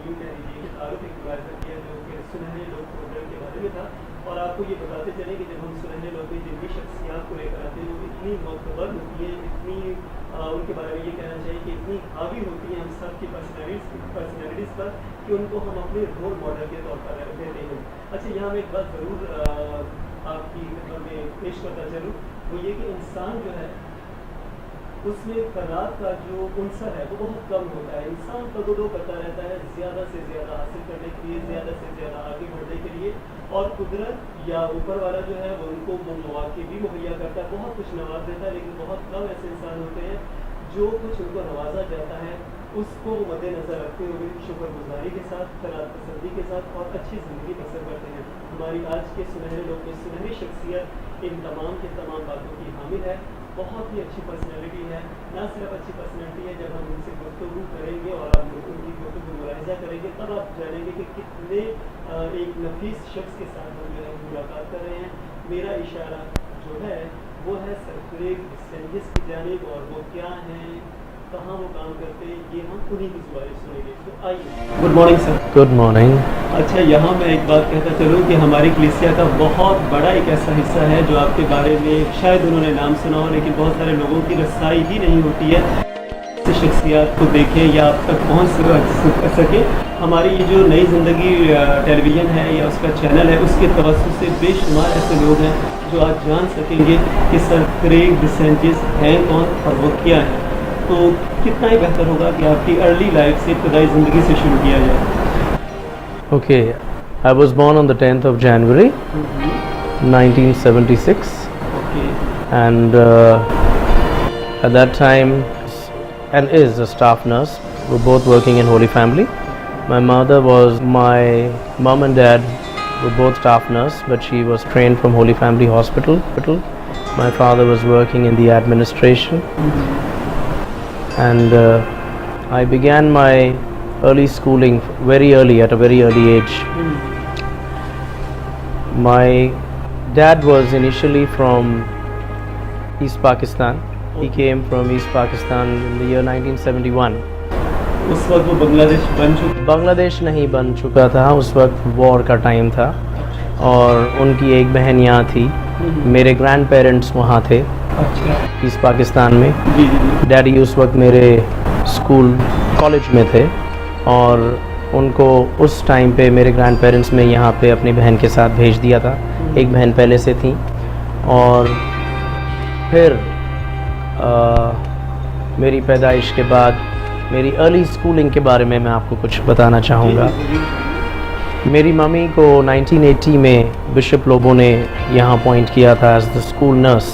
यूँ कह लीजिए कि तारुफ एक रिवायत किया जो कि सुनहरे लोग प्रोग्राम के बारे में था। और आपको ये बताते चलें कि जब हम सुनहरे लोग की जिनकी शख्सियात को लेकर आते हैं वो इतनी मोतबर होती है, इतनी उनके बारे में ये कहना चाहिए कि इतनी हावी होती है हम सब की पर्सनैलिटीज़ पर कि उनको हम अपने रोल मॉडल के तौर पर लेते हैं। अच्छा, यहाँ मैं एक बात ज़रूर आपकी खिदमत में पेश करता चलूँ, वो ये कि इंसान जो है उसमें फ़राग़ का जो अंसर है वो बहुत कम होता है। इंसान तगड़ो करता रहता है ज़्यादा से ज़्यादा हासिल करने के लिए, ज़्यादा से ज़्यादा आगे बढ़ने के लिए, और कुदरत या ऊपर वाला जो है वो उनको वो मौक़े भी मुहैया करता है, बहुत कुछ नवाज देता है। लेकिन बहुत कम ऐसे इंसान होते हैं जो कुछ उनको नवाजा जाता है उसको मद्देनज़र रखते हुए शुक्रगुज़ारी के साथ, क़नाअत पसंदी के साथ और अच्छी ज़िंदगी बसर करते हैं। हमारी आज के सुनहरे लोग की सुनहरी शख्सियत इन तमाम के तमाम बातों की हामिल है। बहुत ही अच्छी पर्सनैलिटी है। ना सिर्फ अच्छी पर्सनैलिटी है, जब हम उनसे गुफ्तगू करेंगे और आप उनकी गुफ्तगू मुलाहिज़ा करेंगे तब आप जानेंगे कि कितने एक नफीस शख्स के साथ हम जो है मुलाकात कर रहे हैं। मेरा इशारा जो है वो है सर क्रेग डिसेंजिस की जानिब, और वो क्या हैं, कहाँ वो काम करते हैं, ये हम उन्हीं की ज़ुबानी सुनेंगे। तो आइए। Good morning sir. Good morning. अच्छा, यहाँ मैं एक बात कहता चलूँ कि हमारी कलीसिया का बहुत बड़ा एक ऐसा हिस्सा है जो आपके बारे में शायद उन्होंने नाम सुना हो, लेकिन बहुत सारे लोगों की रसाई ही नहीं होती है शख्सियात को देखें या आप तक पहुँच सके। हमारी ये जो नई ज़िंदगी टेलीविज़न है या उसका चैनल है, उसके तवज्जुह से बेशुमार ऐसे लोग हैं जो आज जान सकेंगे कि सर क्रेग डिसेंजिस हैं कौन और वो क्या है। तो कितना ही बेहतर होगा कि आपकी अर्ली लाइफ से, इब्तदाई ज़िंदगी से शुरू किया जाए। Okay, I was born on the 10th of January 1976, Okay. and at that time and is a staff nurse. We're both working in Holy Family. My mother was, my mom and dad were both staff nurse, but she was trained from Holy Family Hospital. My father was working in the administration. And I began my early schooling very early, at a very early age. My dad was initially from East Pakistan. He came from East Pakistan in the year 1971. उस वक्त वो बांग्लादेश बन चुका? बांग्लादेश नहीं बन चुका था, उस वक्त वॉर का टाइम था, और उनकी एक बहन यहाँ थी। मेरे ग्रैंड पेरेंट्स वहाँ थे। अच्छा। ईस्ट पाकिस्तान में। जी जी जी। डैडी उस वक्त मेरे स्कूल कॉलेज में थे, और उनको उस टाइम पे मेरे ग्रैंड पेरेंट्स ने यहाँ पे अपनी बहन के साथ भेज दिया था। एक बहन पहले से थी, और फिर मेरी पैदाइश के बाद मेरी अर्ली स्कूलिंग के बारे में मैं आपको कुछ बताना चाहूँगा। मेरी मम्मी को 1980 में बिशप लोबो ने यहाँ अपॉइंट किया था as the school nurse.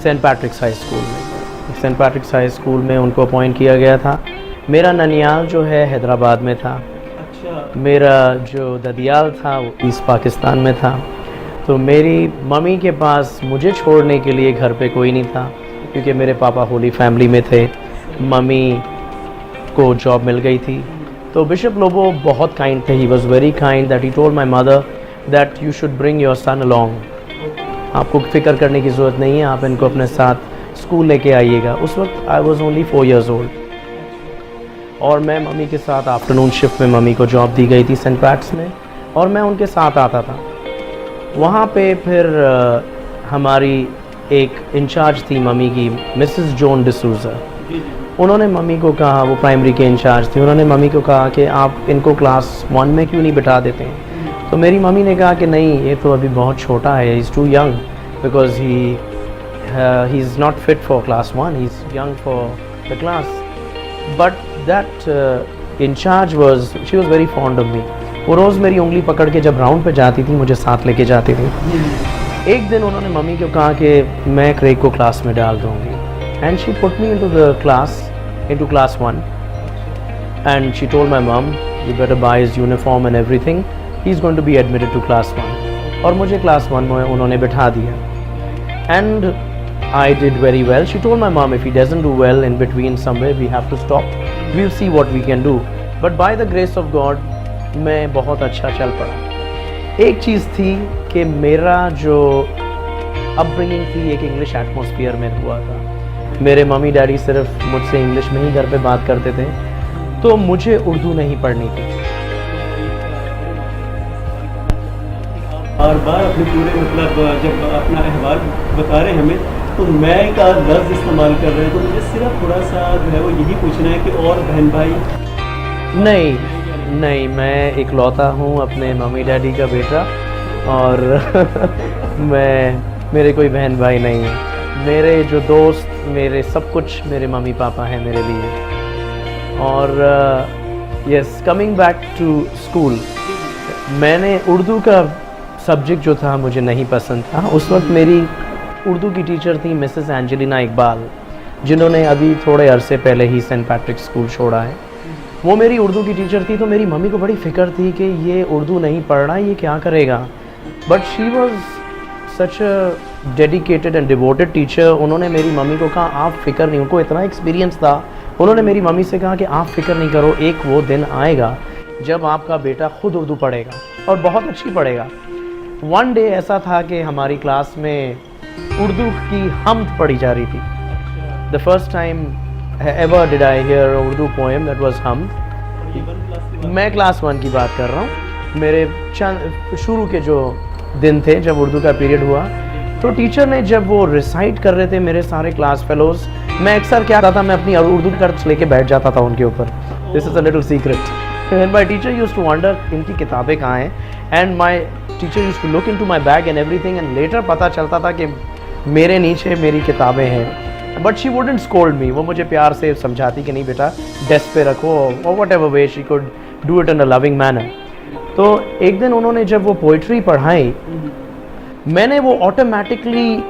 Saint Patrick's high school में। सेंट पैट्रिक्स हाई स्कूल में उनको अपॉइंट किया गया था। मेरा ननियाल जो है हैदराबाद में था। अच्छा। मेरा जो ददियाल था वो ईस्ट पाकिस्तान में था। तो मेरी मम्मी के पास मुझे छोड़ने के लिए घर पे कोई नहीं था, क्योंकि मेरे पापा होली फैमिली में थे। मम्मी को जॉब मिल गई थी। तो बिशप लोबो बहुत काइंड थे। He was very kind that he told my mother that you should bring your son along. आपको फ़िक्र करने की ज़रूरत नहीं है, आप इनको अपने साथ स्कूल लेके आइएगा। उस वक्त I was only 4 years old, और मैं मम्मी के साथ आफ्टरनून शिफ्ट में, मम्मी को जॉब दी गई थी सेंट पैट्स में, और मैं उनके साथ आता था। वहाँ पे फिर हमारी एक इंचार्ज थी मम्मी की, मिसेस जॉन डिसूज़ा। उन्होंने मम्मी को कहा, वो प्राइमरी के इंचार्ज थे, उन्होंने मम्मी को कहा कि आप इनको क्लास 1 में क्यों नहीं बिठा देते हैं। तो मेरी मम्मी ने कहा कि नहीं, ये तो अभी बहुत छोटा है, he is too young, because he is not fit for class 1, he is young for the class. But that incharge was, she was very fond of me. वो रोज़ मेरी उंगली पकड़ के जब राउंड पे जाती थी, मुझे साथ लेके जाती थी। एक दिन उन्होंने मम्मी को कहा कि मैं क्रेग को क्लास में डाल दूँगी, and she put me into class 1, and she told my mom, you better buy his uniform and everything, he's going to be admitted to class 1. और मुझे class 1 में उन्होंने बिठा दिया, and I did very well. She told my mom, if he doesn't do well in between somewhere, we have to stop, we'll see what we can do. But by the grace of God, मैं बहुत अच्छा चल पड़ा। एक चीज़ थी कि मेरा जो अपब्रिंगिंग थी एक इंग्लिश एटमॉस्फेयर में हुआ था। मेरे मम्मी डैडी सिर्फ मुझसे इंग्लिश में ही घर पे बात करते थे, तो मुझे उर्दू नहीं पढ़नी थी। बार बार अपने पूरे मतलब जब अपना अहवाल बता रहे हैं हमें, तो मैं का लफ्ज़ इस्तेमाल कर रहे हैं, तो मुझे सिर्फ थोड़ा सा जो है वो यही पूछना है कि और बहन भाई? नहीं, मैं इकलौता हूँ अपने मम्मी डैडी का बेटा, और मेरे कोई बहन भाई नहीं है। मेरे जो दोस्त, मेरे सब कुछ मेरे मम्मी पापा हैं मेरे लिए। और yes, coming back to school, मैंने उर्दू का सब्जेक्ट जो था मुझे नहीं पसंद था। उस वक्त मेरी उर्दू की टीचर थी मिसेस एंजेलिना इकबाल, जिन्होंने अभी थोड़े अरसे पहले ही सेंट पैट्रिक स्कूल छोड़ा है। वो मेरी उर्दू की टीचर थी, तो मेरी मम्मी को बड़ी फ़िक्र थी कि ये उर्दू नहीं पढ़ रहा, ये क्या करेगा। But she was such a dedicated and devoted teacher. उन्होंने मेरी मम्मी को कहा आप फ़िक्र नहीं, उनको इतना एक्सपीरियंस था। उन्होंने मेरी मम्मी से कहा कि आप फ़िक्र नहीं करो, एक वो दिन आएगा जब आपका बेटा खुद उर्दू पढ़ेगा और बहुत अच्छी पढ़ेगा। वन डे ऐसा था कि हमारी क्लास में उर्दू की हमद पढ़ी जा रही थी। The first time ever did I hear Urdu poem, that was हमद। मैं क्लास 1 की बात कर रहा हूँ। मेरे चंद शुरू के जो दिन थे जब उर्दू का पीरियड हुआ, तो टीचर ने जब वो रिसाइट कर रहे थे मेरे सारे क्लास फेलोज, मैं अक्सर क्या करता था, मैं अपनी उर्दू कर्ज लेके बैठ जाता था उनके ऊपर। This is a little secret. And my teacher used to wonder इनकी किताबें कहाँ हैं, and my teacher used to look into my bag and everything, and later पता चलता था कि मेरे नीचे मेरी किताबें हैं। But she wouldn't scold me, वो मुझे प्यार से समझाती कि नहीं बेटा डेस्क पे रखो, और what ever way she could do it in a loving manner. तो एक दिन उन्होंने जब वो पोइट्री पढ़ाई, मैंने वो ऑटोमेटिकली,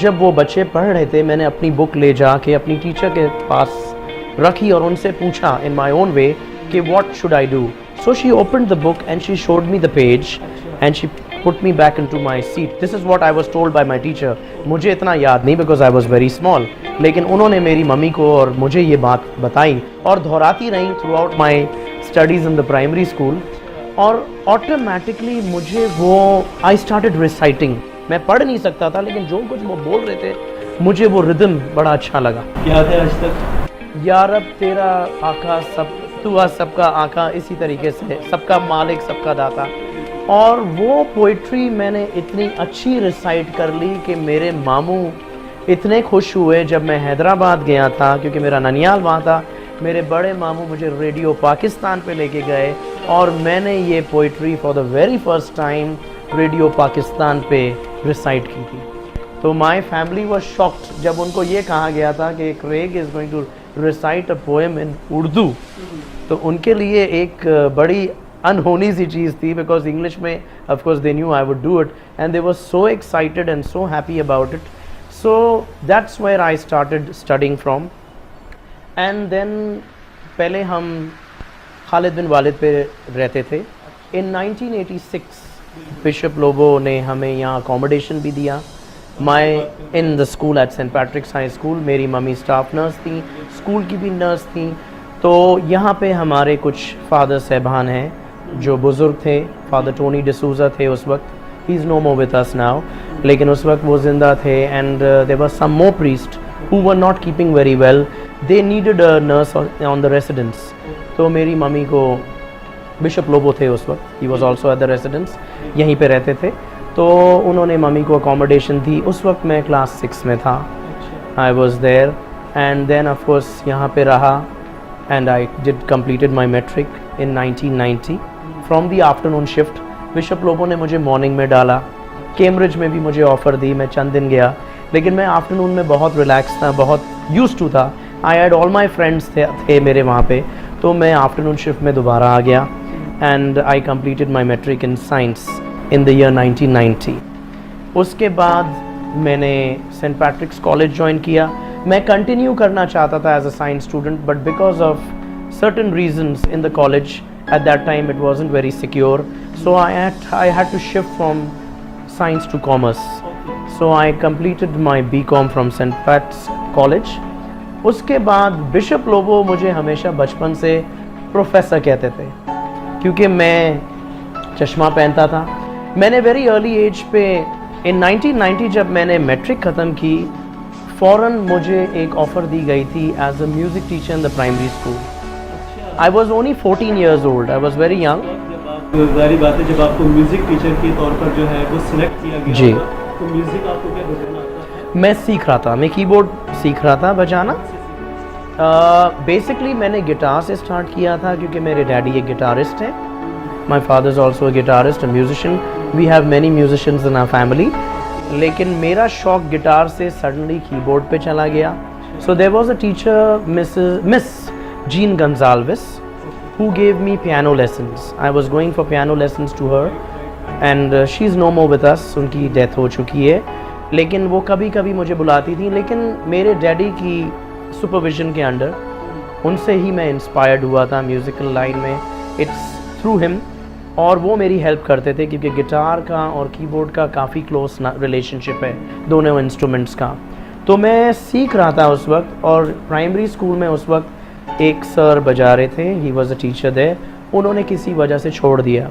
जब वो बच्चे पढ़ रहे थे, मैंने अपनी बुक ले जाके अपनी टीचर के पास रखी और उनसे पूछा इन माई ओन वे कि what should I do. So she opened the book and she showed me the page and she put me back into my seat. This is what I was told by my teacher. मुझे इतना याद नहीं because I was very small, लेकिन उन्होंने मेरी mummy को और मुझे ये बात बताई और दोहराती रही throughout my studies in the primary school, और automatically मुझे वो I started reciting. मैं पढ़ नहीं सकता था, लेकिन जो कुछ वो बोल रहे थे मुझे वो रिदम बड़ा अच्छा लगा। याद है आज तक? या रब तेरा आका सब तू सबका आका, इसी तरीके से सबका मालिक सबका दाता। और वो पोइट्री मैंने इतनी अच्छी रिसाइट कर ली कि मेरे मामू इतने खुश हुए जब मैं हैदराबाद गया था, क्योंकि मेरा ननियाल वहाँ था। मेरे बड़े मामू मुझे रेडियो पाकिस्तान पे लेके गए और मैंने ये poetry for the very first time radio Pakistan पे रिसाइट की थी। तो माय फैमिली वाज शॉक्ड जब उनको ये कहा गया था कि Craig is going to recite a poem in Urdu. तो उनके लिए एक बड़ी अनहोनी सी चीज़ थी, बिकॉज इंग्लिश में of course they knew I would do it and they were so excited and so happy about it. So that's where I started studying from. And then पहले हम खालिद बिन वालिद पे रहते थे। इन 1986 बिशप लोबो ने हमें यहाँ अकोमोडेशन भी दिया। My in the school at Saint Patrick's high school, मेरी मम्मी स्टाफ नर्स थी, स्कूल की भी नर्स थी। तो यहाँ पे हमारे कुछ फादर साहबान हैं जो बुज़ुर्ग थे। फादर टोनी डिसूजा थे उस वक्त, he is no more with us now, लेकिन उस वक्त वो ज़िंदा थे। And there were some more priest who were not keeping very well, they needed a nurse on the residence. तो मेरी मम्मी को, बिशप लोबो थे उस वक्त, he was also at the residence, यहीं पे रहते थे। तो उन्होंने मम्मी को अकोमोडेशन दी। उस वक्त मैं क्लास 6 में था, I was there. And then of course यहाँ पे रहा and I did completed my metric in 1990 from the afternoon shift. Bishop Lobo ने मुझे मॉर्निंग में डाला, कैम्ब्रिज में भी मुझे ऑफ़र दी, मैं चंद दिन गया, लेकिन मैं आफ्टरनून में बहुत रिलैक्स था, बहुत यूज्ड टू था। I had all my friends थे मेरे वहाँ पे, तो मैं आफ्टरनून शिफ्ट में दोबारा आ गया and I completed my metric in science in the year 1990. उसके बाद मैंने सेंट पैट्रिक्स कॉलेज ज्वाइन किया। मैं कंटिन्यू करना चाहता था as a science student, but because of certain reasons in the college at that time it wasn't very secure, so I had to shift from science to commerce. So I completed my BCom from saint Pat's college. उसके बाद bishop Lobo मुझे हमेशा बचपन से professor कहते थे, क्योंकि मैं चश्मा पहनता था। मैंने वेरी अर्ली एज पे इन 1990 जब मैंने मैट्रिक ख़त्म की, फ़ौरन मुझे एक ऑफ़र दी गई थी as a music teacher in the primary school. I was only 14 years old. I was very young. जब आप जारी बात है जब आपको म्यूजिक टीचर के तौर पर जो है वो सिलेक्ट किया गया जी। होगा, तो म्यूजिक आपको क्या बजाना आता है? मैं सीख रहा था, मैं कीबोर्ड सीख रहा था बजाना। बेसिकली मैंने गिटार से स्टार्ट किया था क्योंकि मेरे डैडी एक गिटारिस्ट हैं। My father is also a guitarist, a musician. We have many musicians in our family. लेकिन मेरा शौक गिटार से सडनली कीबोर्ड पे चला गया। So there was a teacher Miss Jean Gonsalves who gave me piano lessons. I was going for piano lessons to her and she's no more with us. उनकी death हो चुकी है, लेकिन वो कभी कभी मुझे बुलाती थी। लेकिन मेरे डैडी की सुपरविजन के अंडर उनसे ही मैं इंस्पायर्ड हुआ था म्यूज़िकल लाइन में। इट्स थ्रू हिम, और वो मेरी हेल्प करते थे क्योंकि गिटार का और कीबोर्ड का काफ़ी क्लोज रिलेशनशिप है दोनों इंस्ट्रूमेंट्स का। तो मैं सीख रहा था उस वक्त, और प्राइमरी स्कूल में उस वक्त एक सर बजा रहे थे, he was a teacher there, उन्होंने किसी वजह से छोड़ दिया।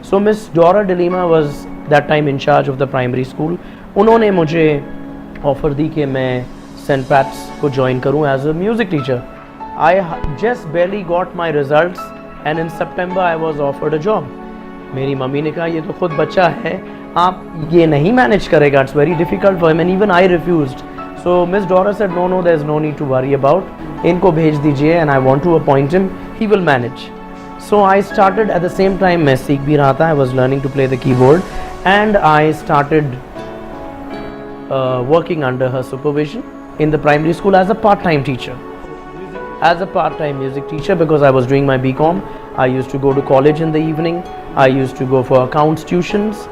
So miss Dora D'Lima was that time in charge of the primary school. उन्होंने मुझे ऑफ़र दी कि मैं सेंट पैट्स को ज्वाइन करूं as a music teacher. I just barely got my results and in September I was offered a job. मेरी mummy ने कहा ये तो खुद बच्चा है, आप ये नहीं मैनेज करेगा, it's very difficult for him, and even I refused. So Miss Dora said, no, there's no need to worry about. इनको भेज दीजिए and I want to appoint him. He will manage. So I started at the same time. मैं सीख भी रहा था. I was learning to play the keyboard and I started working under her supervision in the primary school as a part-time teacher. As a part-time music teacher because I was doing my BCom. I used to go to college in the evening. I used to go for accounts tuitions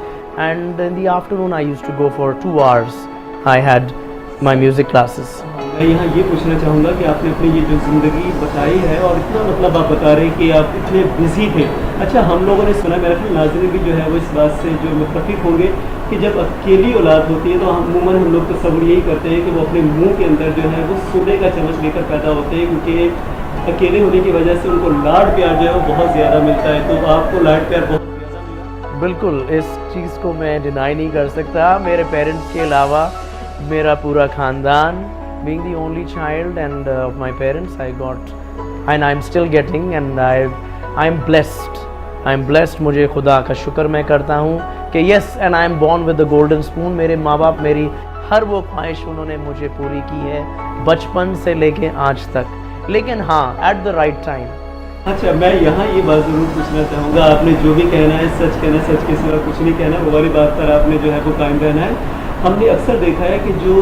and in the afternoon I used to go for 2 hours. I had my music classes. मैं यहाँ ये पूछना चाहूँगा कि आपने अपनी ये जो ज़िंदगी बताई है और इतना मतलब आप बता रहे हैं कि आप इतने बिजी थे। अच्छा, हम लोगों ने सुना, मेरा ख्याल नाज़रीन भी जो है वो इस बात से जो मुत्तफ़िक होंगे कि जब अकेली औलाद होती है तो अमूमन हम लोग तसव्वुर यही करते हैं कि वो अपने मुंह के अंदर जो है वो सोने का चम्मच लेकर पैदा होते हैं, क्योंकि अकेले होने की वजह से उनको लाड प्यार जो है वो बहुत ज़्यादा मिलता है। तो आपको लाड प्यार बहुत ज़्यादा मिला? बिल्कुल, इस चीज़ को मैं डिनाई नहीं कर सकता। मेरे पेरेंट्स के अलावा मेरा पूरा ख़ानदान, being the only child and of my parents, I got and I'm still getting and I'm blessed. मुझे खुदा का शुक्र मैं करता हूँ कि yes and I'm born with the golden spoon. मेरे माँ बाप मेरी हर वो ख्वाहिश उन्होंने मुझे पूरी की है बचपन से लेके आज तक, लेकिन हाँ at the right time. अच्छा, मैं यहाँ ये बात ज़रूर पूछना चाहूँगा, आपने जो भी कहना है सच कहना, सच के सिवा कुछ नहीं कहना, वो वाली बात पर आपने जो है वो कायम रहना है। हमने अक्सर देखा है कि जो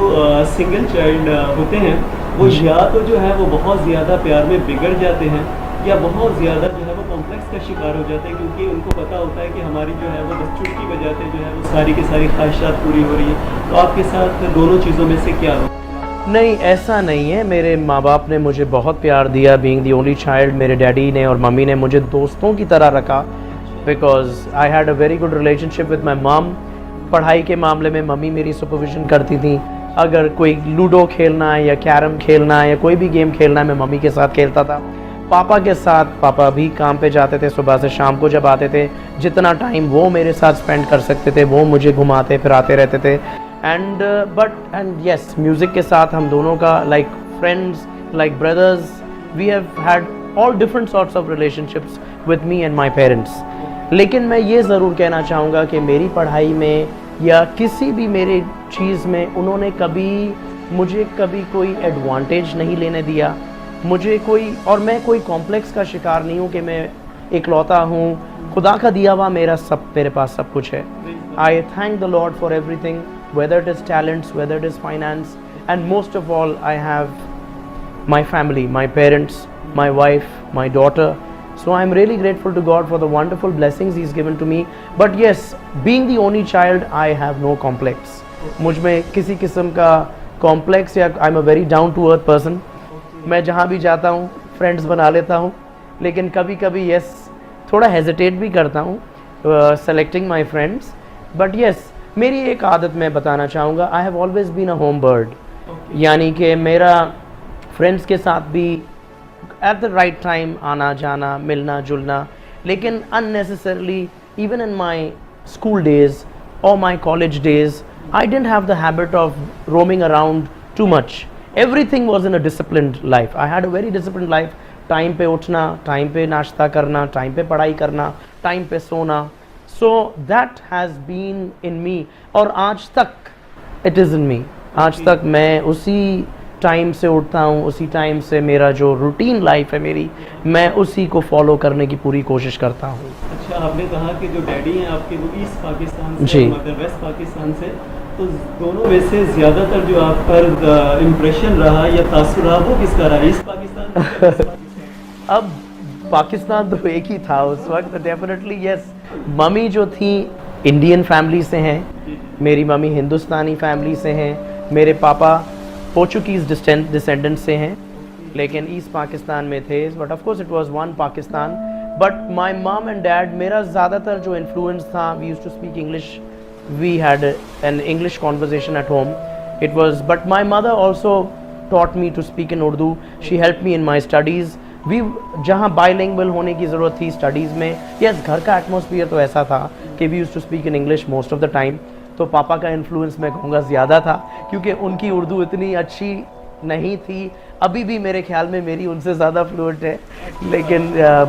सिंगल चाइल्ड होते हैं वो या तो जो है वो बहुत ज़्यादा प्यार में बिगड़ जाते हैं या बहुत ज़्यादा जो है वो कॉम्प्लेक्स का शिकार हो जाते हैं, क्योंकि उनको पता होता है कि हमारी जो है वो बस चुटकी बजाते जो है वो सारी की सारी ख्वाहिशात पूरी हो रही है। तो आपके साथ दोनों चीज़ों में से क्या हो? नहीं, ऐसा नहीं है। मेरे माँ बाप ने मुझे बहुत प्यार दिया। बीइंग दी ओनली चाइल्ड, मेरे डैडी ने और मम्मी ने मुझे दोस्तों की तरह रखा because I had a very good relationship with my मम। पढ़ाई के मामले में मम्मी मेरी सुपरविजन करती थी। अगर कोई लूडो खेलना है या कैरम खेलना है या कोई भी गेम खेलना है, मैं मम्मी के साथ खेलता था। पापा के साथ, पापा भी काम पे जाते थे, सुबह से शाम को जब आते थे, जितना टाइम वो मेरे साथ स्पेंड कर सकते थे वो मुझे घुमाते फिराते रहते थे। एंड यस, म्यूज़िक के साथ हम दोनों का like friends, like brothers, we have had all different sorts of relationships with me and my parents. लेकिन मैं ये ज़रूर कहना चाहूँगा कि मेरी पढ़ाई में या किसी भी मेरे चीज़ में उन्होंने मुझे कभी कोई एडवांटेज नहीं लेने दिया मुझे कोई, और मैं कोई कॉम्प्लेक्स का शिकार नहीं हूँ कि मैं इकलौता हूँ। खुदा का दिया हुआ मेरे पास सब कुछ है। आई thank the Lord for everything, whether it is talents, whether it is finance, and most of all I have my family, my parents, my wife, my daughter. So I am really grateful to God for the wonderful blessings He's given to me. But yes, being the only child, I have no complex. मुझ में किसी किस्म का complex या I'm a very down to earth person. मैं जहाँ भी जाता हूँ friends बना लेता हूँ, लेकिन कभी कभी yes थोड़ा hesitate भी करता हूँ selecting my friends. But yes, मेरी एक आदत मैं बताना चाहूँगा, I have always been a home bird. यानी कि मेरा friends के साथ भी at the right time आना जाना, मिलना जुलना, लेकिन unnecessarily even in my school days or my college days I didn't have the habit of roaming around too much. Everything was in a disciplined life. I had a very disciplined life time पे उठना, time पे नाश्ता करना, time पे पढ़ाई करना, time पे सोना. So that has been in me, और आज तक इट इज़ इन मी. आज तक मैं उसी टाइम से उठता हूँ, उसी टाइम से मेरा जो रूटीन लाइफ है मेरी, मैं उसी को फॉलो करने की पूरी कोशिश करता हूँ. अच्छा, आपने कहा कि जो डैडी हैं आपके वो ईस्ट पाकिस्तान से जी. और मदर वेस्ट पाकिस्तान से, तो दोनों में से ज़्यादातर जो आप पर इम्प्रेशन रहा या तासुर रहा वो किसका रहा, ईस्ट पाकिस्तान का या वेस्ट पाकिस्तान? अब पाकिस्तान तो एक ही था उस वक्त. Definitely yes. मम्मी जो थी इंडियन फैमिली से हैं, मेरी मम्मी हिंदुस्तानी फैमिली से हैं, मेरे पापा पोर्चुगीज़ डिसेंडेंट से हैं, लेकिन ईस्ट पाकिस्तान में थे. But of course it was one Pakistan. But my mom and dad, मेरा ज़्यादातर जो इन्फ्लुएंस था, we used to speak English, we had an English conversation at home. It was, but my mother also taught me to speak in Urdu. She helped me in my studies. We जहाँ bilingual होने की ज़रूरत थी studies में, yes, घर का atmosphere तो ऐसा था कि we used to speak in English most of the time. तो पापा का इन्फ्लुएंस मैं कहूँगा ज़्यादा था, क्योंकि उनकी उर्दू इतनी अच्छी नहीं थी. अभी भी मेरे ख्याल में मेरी उनसे ज़्यादा फ्लुएंट है, लेकिन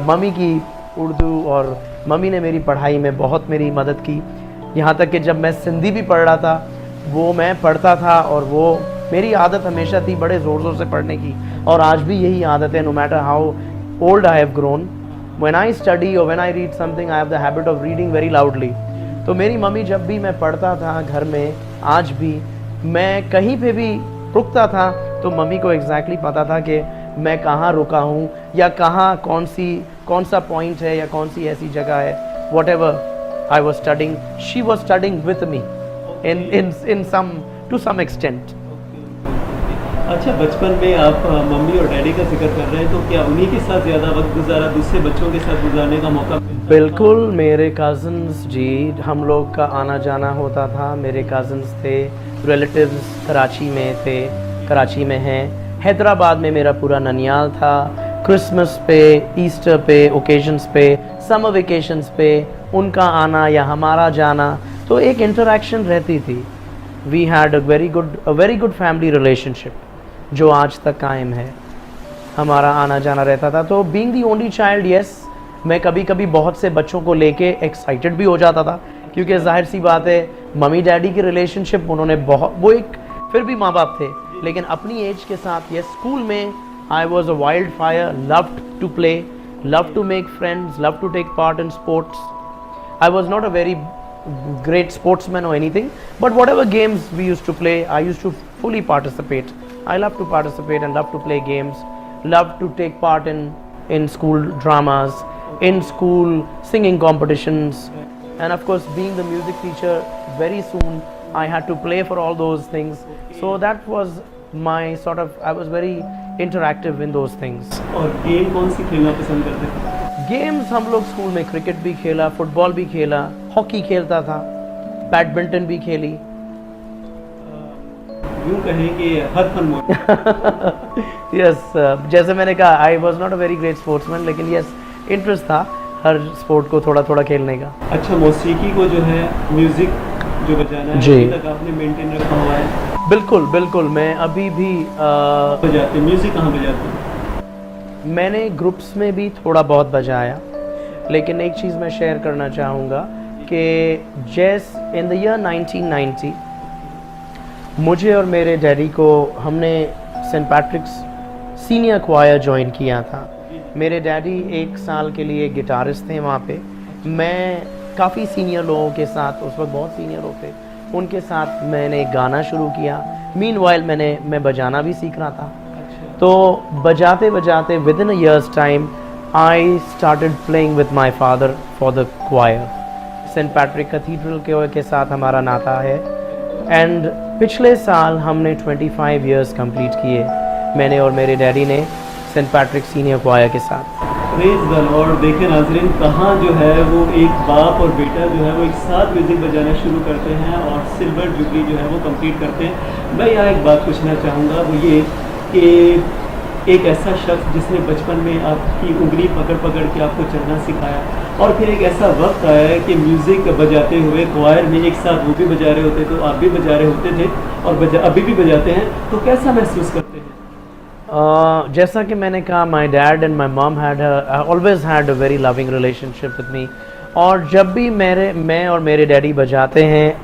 मम्मी की उर्दू, और मम्मी ने मेरी पढ़ाई में बहुत मेरी मदद की. यहाँ तक कि जब मैं सिंधी भी पढ़ रहा था, वो मैं पढ़ता था, और वो मेरी आदत हमेशा थी बड़े ज़ोर ज़ोर से पढ़ने की, और आज भी यही आदत है. No matter how old I have grown, when I study और when I read something, I have the habit of reading very loudly. तो मेरी मम्मी जब भी मैं पढ़ता था घर में, आज भी मैं कहीं पे भी रुकता था, तो मम्मी को एग्जैक्टली पता था कि मैं कहाँ रुका हूँ, या कहाँ कौन सा पॉइंट है, या कौन सी ऐसी जगह है. Whatever I was studying, she was studying with me in to some extent. अच्छा, बचपन में आप मम्मी और डैडी का जिक्र कर रहे हैं, तो क्या उन्हीं के साथ ज़्यादा वक्त गुजारा, दूसरे बच्चों के साथ गुजारने का मौका मिलता? बिल्कुल, मेरे कज़न्स जी, हम लोग का आना जाना होता था. मेरे कज़न्स थे, रिलेटिव्स कराची में थे, कराची में हैं. हैदराबाद में मेरा पूरा ननियाल था. क्रिसमस पे, ईस्टर पे, ओकेजन्स पे, समर वेकेशंस पे उनका आना या हमारा जाना, तो एक इंटरेक्शन रहती थी. We had a very good family relationship जो आज तक कायम है. हमारा आना जाना रहता था. तो being the only child, yes, मैं कभी कभी बहुत से बच्चों को लेके एक्साइटेड भी हो जाता था, क्योंकि जाहिर सी बात है मम्मी डैडी की रिलेशनशिप, उन्होंने बहुत, वो एक फिर भी माँ बाप थे, लेकिन अपनी एज के साथ. यस, स्कूल में I was a wild fire, loved to play, loved to make friends, loved to take part in sports. I was not a very great sportsman or anything, but whatever games we used to play, I used to fully participate. I love to participate and love to play games, love to take part in school dramas, in school singing competitions, and of course being the music teacher, very soon I had to play for all those things. So that was my sort of, I was very interactive in those things. और game कौन सी खेलना पसंद करते हैं? Games हम लोग school में cricket भी खेला, फुटबॉल भी खेला, हॉकी खेलता था, बैडमिंटन भी खेली. यूँ कहें कि हर फन मौज. यस, जैसे मैंने कहा, आई was not a very great sportsman, लेकिन यस, इंटरेस्ट था हर स्पोर्ट को थोड़ा थोड़ा खेलने का. अच्छा, मौसीकी को जो है, म्यूजिक जो बजाना है, जी, अभी तक आपने मेंटेन रखा हुआ है? बिल्कुल बिल्कुल. मैं अभी भी बजाते, म्यूजिक कहाँ बजाते हैं? मैंने ग्रुप्स में भी थोड़ा बहुत बजाया, लेकिन एक चीज़ मैं शेयर करना चाहूँगा कि जैसे इन द ईयर 1990 मुझे और मेरे डैडी को, हमने saint Patrick's senior choir join किया था. मेरे डैडी 1 साल के लिए गिटारिस्ट थे वहाँ पे. मैं काफ़ी सीनियर लोगों के साथ, उस वक्त बहुत सीनियर लोग थे, उनके साथ मैंने गाना शुरू किया. मीनवाइल मैं बजाना भी सीख रहा था. तो बजाते बजाते within a year's time I started playing with my father for the choir. Saint Patrick cathedral के साथ हमारा नाता है. एंड पिछले साल हमने 25 इयर्स कंप्लीट किए, मैंने और मेरे डैडी ने, सेंट पैट्रिक सीनियर क्वायर के साथ. Praise the Lord. देखें नाज़रीन, कहाँ जो है वो एक बाप और बेटा जो है वो एक साथ म्यूज़िक बजाना शुरू करते हैं और सिल्वर जुबली जो है वो कंप्लीट करते हैं. मैं यहाँ एक बात पूछना चाहूँगा, वो ये कि एक ऐसा शख्स जिसने बचपन में आपकी उंगली पकड़ पकड़ के आपको चलना सिखाया, और फिर एक ऐसा वक्त आया है कि म्यूज़िक बजाते हुए क्वायर में एक साथ वो भी बजा रहे होते, तो आप भी बजा रहे होते थे और अभी भी बजाते हैं, तो कैसा महसूस करते हैं? जैसा कि मैंने कहा, my dad and my mom had always had a very loving relationship with me. और जब भी मैं और मेरे डैडी बजाते हैं,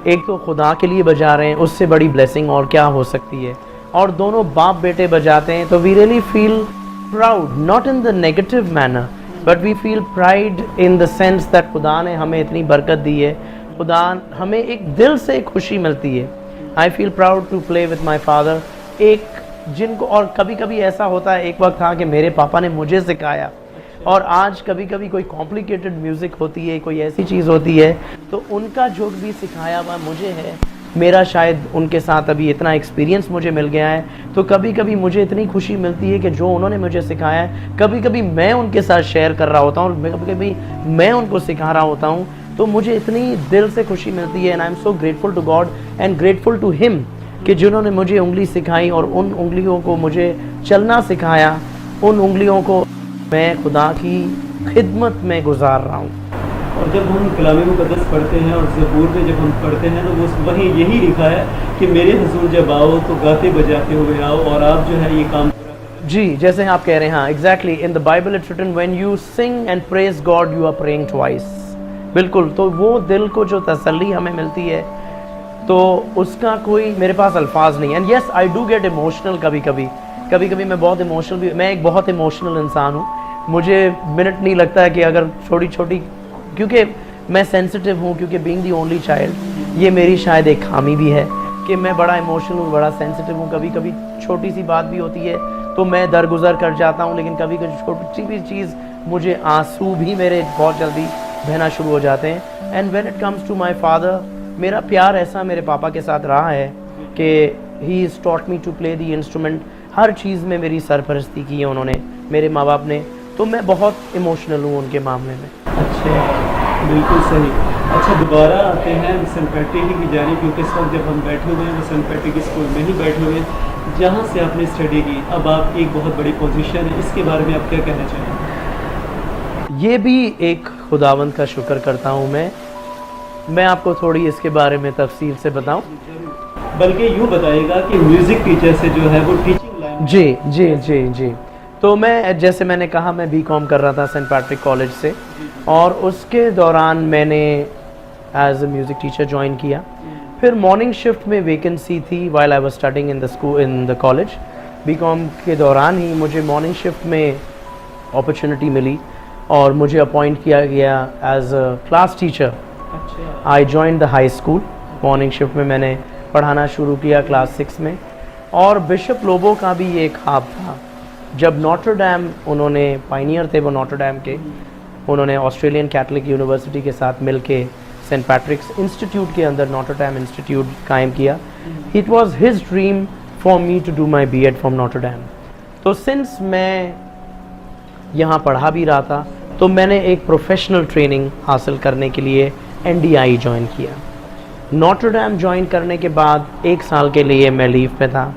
एक तो खुदा के लिए बजा रहे हैं, उससे बड़ी ब्लेसिंग और क्या हो सकती है। और दोनों बाप बेटे बजाते हैं तो we really feel proud, not in the negative manner, but we feel pride in the sense that खुदा ने हमें इतनी बरकत दी है, खुदा हमें एक दिल से खुशी मिलती है। I feel proud to play with my father. एक जिनको, और कभी कभी ऐसा होता है, एक वक्त था कि मेरे पापा ने मुझे सिखाया, और आज कभी कभी कोई कॉम्प्लिकेटेड म्यूज़िक होती है, कोई ऐसी चीज़ होती है, तो उनका जो भी सिखाया हुआ मुझे है, मेरा शायद उनके साथ अभी इतना एक्सपीरियंस मुझे मिल गया है, तो कभी कभी मुझे इतनी खुशी मिलती है कि जो उन्होंने मुझे सिखाया है, कभी कभी मैं उनके साथ शेयर कर रहा होता हूँ, और कभी कभी मैं उनको सिखा रहा होता हूँ, तो मुझे इतनी दिल से खुशी मिलती है। And I am so grateful to God and grateful to him कि जिन्होंने मुझे उंगली सिखाई और उन उंगलियों को मुझे चलना सिखाया, उन उंगलियों को मैं खुदा की खिदमत में गुजार रहा हूँ। और जब हम कलाम मुक़द्दस पढ़ते हैं और ज़बूर में जब हम पढ़ते हैं, तो वो वहीं यही लिखा है कि मेरे हुज़ूर जब आओ तो गाते बजाते हुए आओ, और आप जो है ये काम पूरा करें। जी, जैसे आप कह रहे हैं, हाँ exactly, in the Bible it's written when you sing and praise God you are praying twice. बिल्कुल, तो वो दिल को जो तसल्ली हमें मिलती है, तो उसका कोई मेरे पास अल्फाज नहीं है। And yes, I do get emotional कभी कभी मैं बहुत इमोशनल भी, मैं एक बहुत इमोशनल इंसान हूँ। मुझे मिनट नहीं लगता है कि अगर छोटी छोटी, क्योंकि मैं सेंसिटिव हूँ, क्योंकि बीइंग दी ओनली चाइल्ड, ये मेरी शायद एक खामी भी है कि मैं बड़ा इमोशनल हूँ, बड़ा सेंसिटिव हूँ। कभी कभी छोटी सी बात भी होती है तो मैं दरगुजर कर जाता हूँ, लेकिन कभी कभी छोटी भी चीज़, मुझे आंसू भी मेरे बहुत जल्दी बहना शुरू हो जाते हैं। And when it comes to my father, मेरा प्यार ऐसा मेरे पापा के साथ रहा है कि he is taught me to play the instrument. हर चीज़ में मेरी सरपरस्ती की है उन्होंने, मेरे माँ बाप ने, तो मैं बहुत इमोशनल हूँ उनके मामले में। अच्छा, बिल्कुल सही। अच्छा, दोबारा आते हैं सेंट पैट्रिक की जानिब, क्योंकि इस वक्त जब हम बैठे हुए हैं वो सेंट पैट्रिक स्कूल में ही बैठे हुए हैं, जहाँ से आपने स्टडी की। अब आप एक बहुत बड़ी पोजीशन है, इसके बारे में आप क्या कहना चाहेंगे? ये भी एक खुदावंद का शुक्र करता हूँ मैं आपको थोड़ी इसके बारे में तफसील से बताऊँ। बल्कि यूँ बताइएगा कि म्यूज़िक टीचर से जो है वो टीचिंग लाइन। जी। तो मैं, जैसे मैंने कहा, मैं बीकॉम कर रहा था सेंट पैट्रिक कॉलेज से, और उसके दौरान मैंने as a music teacher join किया। फिर मॉर्निंग शिफ्ट में वैकेंसी थी while I was studying in the school, in the college. BCom के दौरान ही मुझे मॉर्निंग शिफ्ट में अपॉर्चुनिटी मिली और मुझे अपॉइंट किया गया as a class teacher. I join the high school. Morning shift में मैंने पढ़ाना शुरू किया क्लास 6 में। और बिशप लोबो का भी ये ख्वाब था, जब नॉटर डैम, उन्होंने पाइनियर थे वो नॉटर डैम के, उन्होंने ऑस्ट्रेलियन कैथलिक यूनिवर्सिटी के साथ मिलके सेंट पैट्रिक्स इंस्टीट्यूट के अंदर नॉटर डैम इंस्टीट्यूट कायम किया। It was his dream for me to do my BEd from Notre Dame. तो सिंस मैं यहाँ पढ़ा भी रहा था, तो मैंने एक प्रोफेशनल ट्रेनिंग हासिल करने के लिए NDI ज्वाइन किया। नॉटर डैम ज्वाइन करने के बाद 1 साल के लिए मैं लीव पे था।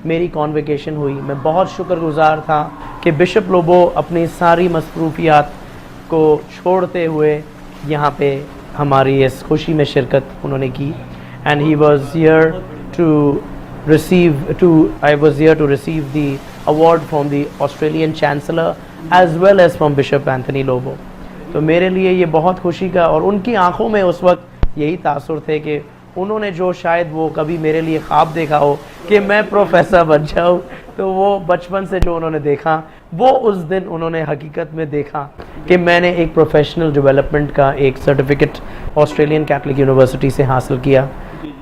मेरी कॉन्वोकेशन हुई। मैं बहुत शुक्रगुजार था कि बिशप लोबो अपनी सारी मसरूफियात को छोड़ते हुए यहाँ पे हमारी इस खुशी में शिरकत उन्होंने की। And he was here to receive the award from the Australian chancellor as well as from bishop Anthony Lobo. तो मेरे लिए ये बहुत खुशी का, और उनकी आंखों में उस वक्त यही तासुर थे कि उन्होंने जो शायद वो कभी मेरे लिए ख्वाब देखा हो कि मैं प्रोफेसर बन जाऊँ, तो वो बचपन से जो उन्होंने देखा, वो उस दिन उन्होंने हकीकत में देखा कि मैंने एक प्रोफेशनल डेवलपमेंट का एक सर्टिफिकेट ऑस्ट्रेलियन कैथलिक यूनिवर्सिटी से हासिल किया,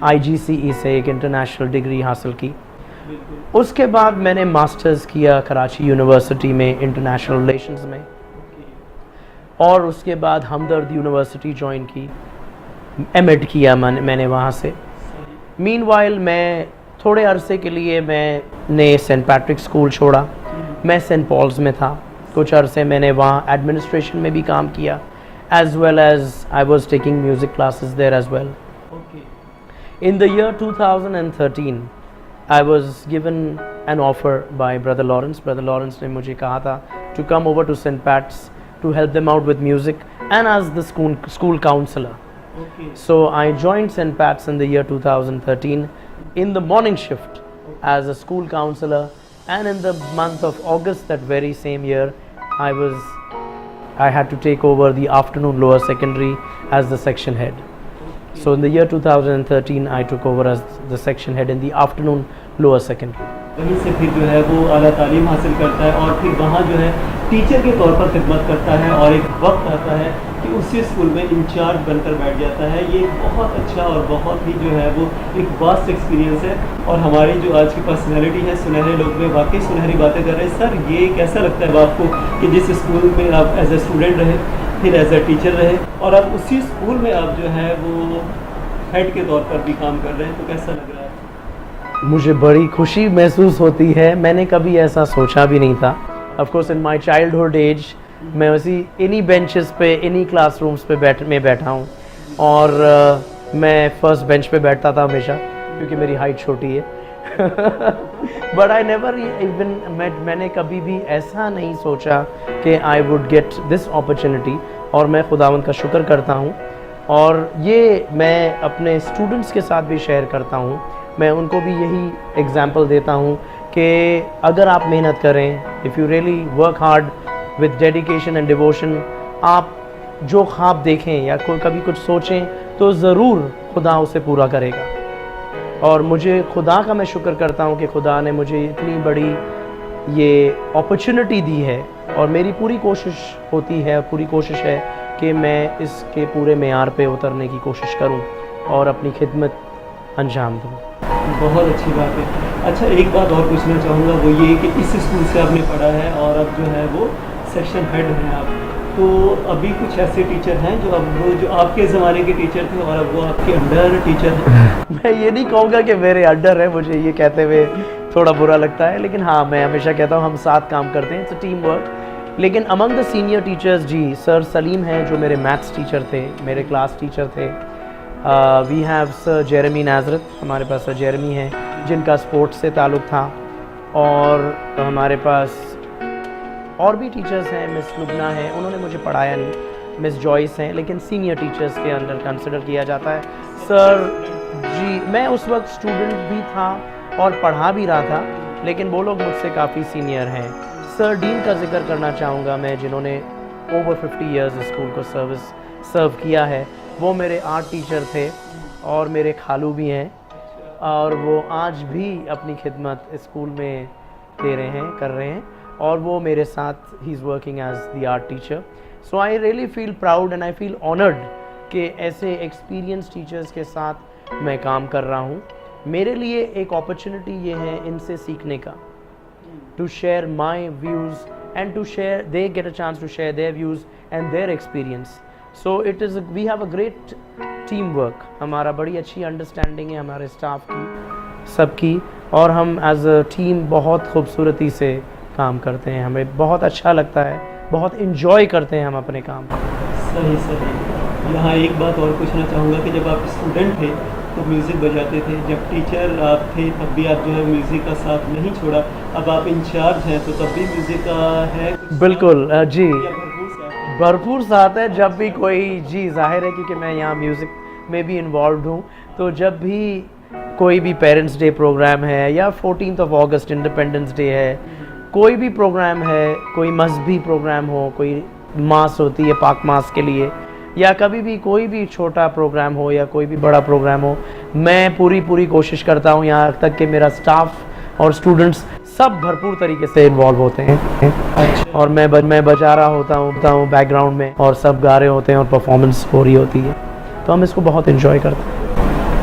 IGCE से एक इंटरनेशनल डिग्री हासिल की। उसके बाद मैंने मास्टर्स किया कराची यूनिवर्सिटी में इंटरनेशनल रिलेशंस में, और उसके बाद हमदर्द यूनिवर्सिटी ज्वाइन की, एमएड किया मैंने वहाँ से। मीनवाइल मैं थोड़े अरसे के लिए मैंने सेंट पैट्रिक स्कूल छोड़ा। मैं सेंट पॉल्स में था कुछ अरसे, मैंने वहाँ एडमिनिस्ट्रेशन में भी काम किया, as well as I was taking music classes there as well. In the year 2013 I was given an offer by brother Lawrence. Brother Lawrence ने मुझे कहा था to come over to saint Pat's to help them out with music and as the school counselor. So I joined St. Pat's in the year 2013 in the morning shift as a school counselor and in the month of August that very same year I had to take over the afternoon lower secondary as the section head. So in the year 2013 I took over as the section head in the afternoon lower secondary. वहीं से फिर जो है वो आला तालीम हासिल करता है और फिर वहाँ जो है टीचर के तौर पर खिदमत करता है और एक वक्त आता है कि उसी स्कूल में इंचार्ज बनकर बैठ जाता है। ये एक बहुत अच्छा और बहुत ही जो है वो एक वास्ट एक्सपीरियंस है। और हमारी जो आज की पर्सनैलिटी है सुनहरे लोग में वाकई सुनहरी बातें कर रहे हैं। सर ये कैसा लगता है आपको कि जिस स्कूल में आप एज ए स्टूडेंट रहे, फिर एज ए टीचर रहे और अब उसी स्कूल में आप जो है वो हेड के तौर पर भी काम कर रहे हैं, तो कैसा लग रहा है? मुझे बड़ी खुशी महसूस होती है। मैंने कभी ऐसा सोचा भी नहीं था। Of course in my childhood age मैं उसी इन्हीं बेंचेस पे, इन्हीं क्लासरूम्स पे बैठा हूँ और मैं फर्स्ट बेंच पे बैठता था हमेशा क्योंकि मेरी हाइट छोटी है। बट आई नेवर इवन मैंने कभी भी ऐसा नहीं सोचा कि I would get this opportunity और मैं खुदावंद का शुक्र करता हूँ और ये मैं अपने स्टूडेंट्स के साथ भी शेयर करता हूँ। मैं उनको भी यही एग्जाम्पल देता हूँ कि अगर आप मेहनत करें, if you really work hard with dedication and devotion, आप जो ख्वाब देखें या कोई कभी कुछ सोचें तो ज़रूर खुदा उसे पूरा करेगा। और मुझे खुदा का मैं शुक्र करता हूँ कि खुदा ने मुझे इतनी बड़ी ये अपॉर्चुनिटी दी है और मेरी पूरी कोशिश होती है, पूरी कोशिश है कि मैं इसके पूरे मेयार पे उतरने की कोशिश करूँ और अपनी खिदमत अंजाम दूँ। बहुत अच्छी बात है। अच्छा एक बात और पूछना चाहूँगा, वो ये कि इस स्कूल से आपने पढ़ा है और अब जो है वो सेक्शन हेड हैं आप, तो अभी कुछ ऐसे टीचर हैं जो अब वो जो आपके ज़माने के टीचर थे और अब वो आपके अंडर टीचर हैं? मैं ये नहीं कहूँगा कि मेरे अंडर है, मुझे ये कहते हुए थोड़ा बुरा लगता है, लेकिन हाँ मैं हमेशा कहता हूँ हम साथ काम करते हैं, इट्स टीम वर्क। लेकिन among the senior teachers ji sir Salim हैं जो मेरे मैथ्स टीचर थे, मेरे क्लास टीचर थे। We have sir Jeremy Nazareth, हमारे पास सर जेरेमी हैं जिनका स्पोर्ट्स से ताल्लुक़ था। और हमारे पास और भी टीचर्स हैं, मिस लुबना है, उन्होंने मुझे पढ़ाया नहीं, मिस जॉइस हैं, लेकिन सीनियर टीचर्स के अंदर कंसिडर किया जाता है। सर जी मैं उस वक्त स्टूडेंट भी था और पढ़ा भी रहा था, लेकिन वो लोग मुझसे काफ़ी सीनियर हैं। सर डीन का जिक्र करना चाहूँगा मैं, जिन्होंने ओवर 50 इयर्स स्कूल को सर्व किया है। वो मेरे आर्ट टीचर थे और मेरे खालू भी हैं और वो आज भी अपनी खिदमत स्कूल में दे रहे हैं, कर रहे हैं और वो मेरे साथ ही is working as the art teacher. So I really feel proud and I feel honoured कि ऐसे एक्सपीरियंस टीचर्स के साथ मैं काम कर रहा हूँ। मेरे लिए एक अपॉर्चुनिटी ये है इनसे सीखने का, to share my views and to share they get a chance to share their views and their experience. So it is we have a great team work, हमारा बड़ी अच्छी अंडरस्टैंडिंग है हमारे स्टाफ की सबकी और हम एज अ टीम बहुत खूबसूरती से काम करते हैं। हमें बहुत अच्छा लगता है, बहुत इन्जॉय करते हैं हम अपने काम को। सही सही। यहाँ एक बात और पूछना चाहूँगा कि जब आप स्टूडेंट थे तो म्यूज़िक बजाते थे, जब टीचर आप थे तब भी आप जो है म्यूज़िक का साथ नहीं छोड़ा, अब आप इंचार्ज हैं तो तब भी म्यूज़िक का है? बिल्कुल जी, भरपूर साथ है। जब भी कोई जी जाहिर है क्योंकि मैं यहाँ म्यूज़िक में भी इन्वॉल्व हूँ, तो जब भी कोई भी पेरेंट्स डे प्रोग्राम है या 14 अगस्त इंडिपेंडेंस डे है, कोई भी प्रोग्राम है, कोई मजहबी प्रोग्राम हो, कोई मास होती है पाक मास के लिए, या कभी भी कोई भी छोटा प्रोग्राम हो या कोई भी बड़ा प्रोग्राम हो, मैं पूरी कोशिश करता हूँ यहाँ तक कि मेरा स्टाफ और स्टूडेंट्स सब भरपूर तरीके से इन्वॉल्व होते हैं। और मैं बजा रहा होता हूँ बैकग्राउंड में और सब गा रहे होते हैं और परफॉर्मेंस हो रही होती है, तो हम इसको बहुत इन्जॉय करते हैं।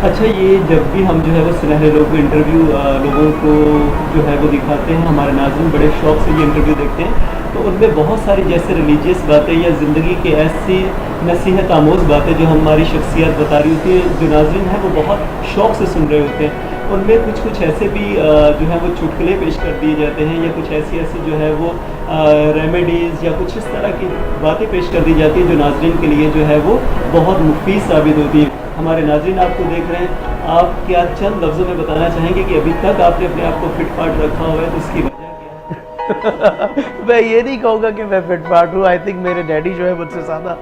अच्छा ये जब भी हम जो है वो सुनहरे लोग इंटरव्यू लोगों को जो है वो दिखाते हैं, हमारे नाज़रीन बड़े शौक से ये इंटरव्यू देखते हैं, तो उनमें बहुत सारी जैसे रिलीजियस बातें या ज़िंदगी के ऐसी नसीहत आमोज़ बातें जो हमारी शख्सियत बता रही होती है, जो नाज़रीन हैं वो बहुत शौक से सुन रहे होते हैं। उनमें कुछ ऐसे भी जो है वो चुटकुले पेश कर दिए जाते हैं या कुछ ऐसी जो है वो रेमेडीज़ या कुछ इस तरह की बातें पेश कर दी जाती है जो नाज़रीन के लिए जो है वो बहुत मुफीद साबित होती है। हमारे नाज़रीन आपको देख रहे हैं, आप क्या चंद लफ्ज़ों में बताना चाहेंगे कि अभी तक आपने अपने आप को फिट फाट रखा हुआ है, तो इसकी वजह क्या है? मैं ये नहीं कहूँगा कि मैं फिट फाट हूँ। आई थिंक मेरे डैडी जो है मुझसे ज़्यादा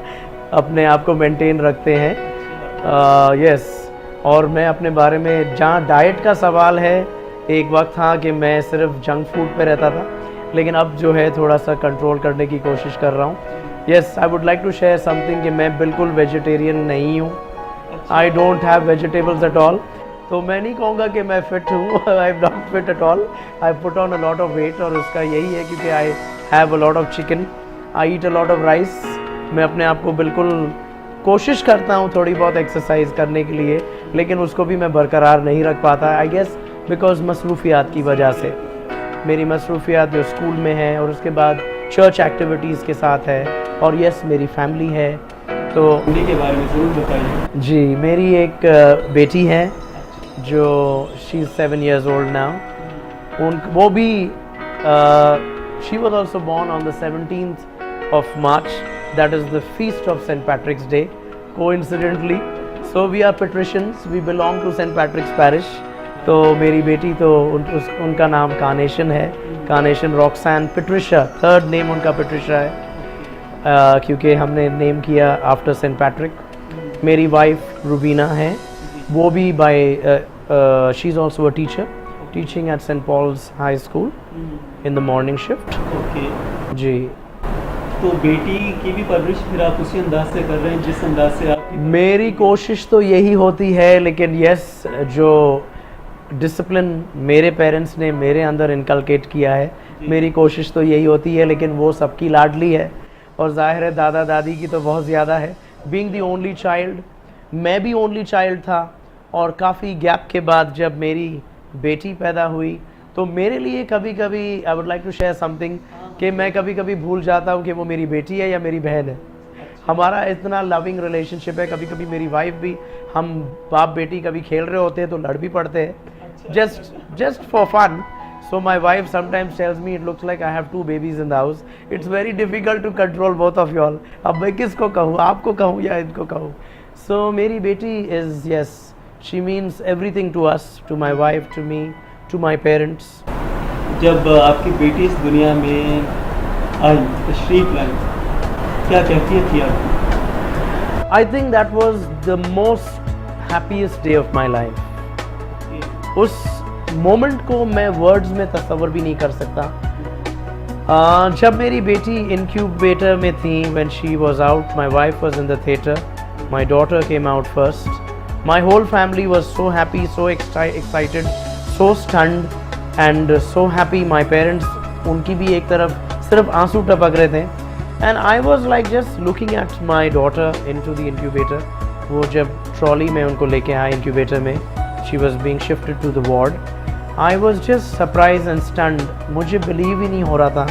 अपने आप को मेंटेन रखते हैं। यस, और मैं अपने बारे में, जहाँ डाइट का सवाल है एक वक्त था कि मैं सिर्फ जंक फूड पे रहता था, लेकिन अब जो है थोड़ा सा कंट्रोल करने की कोशिश कर रहा हूँ। Yes, I would like to share something कि मैं बिल्कुल वेजिटेरियन नहीं हूँ। I don't have vegetables at all. तो मैं नहीं कहूँगा कि मैं फिट हूँ, I am not fit at all. I put on a lot of weight, और उसका यही है क्योंकि I have a lot of chicken, I eat a lot of rice. मैं अपने आप को बिल्कुल कोशिश करता हूँ थोड़ी बहुत एक्सरसाइज करने के लिए, लेकिन उसको भी मैं बरकरार नहीं रख पाता। आई गेस बिकॉज मसरूफियात की वजह से। मेरी मसरूफियात जो स्कूल में है और उसके बाद चर्च एक्टिविटीज़ के साथ है, और यस मेरी फैमिली है। तो फैमिली के बारे में ज़रूर बताइए। जी, मेरी एक बेटी है जो she is 7 years old now. वो भी she was also born on the 17th of March, that is the feast of St. Patrick's Day, coincidentally. So we are patricians, we belong to St. Patrick's Parish. तो मेरी बेटी तो उनका नाम Carnation है, Carnation Roxanne Patricia, third name उनका Patricia है, क्योंकि हमने नेम किया आफ्टर सेंट पैट्रिक। मेरी वाइफ रूबीना है, वो भी she is also a teacher, teaching at Saint Paul's high school in the morning shift. Okay जी। तो बेटी की भी परवरिश फिर आप उसी अंदाज से कर रहे हैं जिस अंदाज से आप? मेरी कोशिश तो यही होती है, लेकिन यस जो डिसिप्लिन मेरे पेरेंट्स ने मेरे अंदर इनकलकेट किया है, मेरी कोशिश तो यही होती है, लेकिन वो सबकी लाडली है और जाहिर है दादा दादी की तो बहुत ज़्यादा है। बीइंग दी ओनली चाइल्ड, मैं भी ओनली चाइल्ड था, और काफ़ी गैप के बाद जब मेरी बेटी पैदा हुई तो मेरे लिए कभी कभी I would like to share something कि मैं कभी कभी भूल जाता हूँ कि वो मेरी बेटी है या मेरी बहन है। हमारा इतना लविंग रिलेशनशिप है, कभी कभी मेरी वाइफ भी, हम बाप बेटी कभी खेल रहे होते हैं तो लड़ भी पड़ते हैं, just for fun. So my wife sometimes tells me it looks like I have two babies in the house. It's very difficult to control both of y'all. अब मैं किसको कहूँ, आपको कहूँ या इनको कहूँ? So मेरी बेटी is, yes, she means everything to us, to my wife, to me, to my parents. जब आपकी बेटी इस दुनिया में आई, तशरीफ लाई, क्या कैफियत थी आपकी? I think that was the most happiest day of my life. उस मोमेंट को मैं वर्ड्स में तस्वर भी नहीं कर सकता। जब मेरी बेटी इनक्यूबेटर में थी, when she was out, my wife was in the theater, my daughter came out first. My whole family was so happy, so excited, so stunned and so happy. My parents, उनकी भी एक तरफ सिर्फ आंसू टपक रहे थे, and I was like just looking at my daughter into the incubator. वो जब ट्रॉली में उनको लेके आए इंक्यूबेटर में, she was being shifted to the ward. I was just surprised and stunned. मुझे बिलीव ही नहीं हो रहा था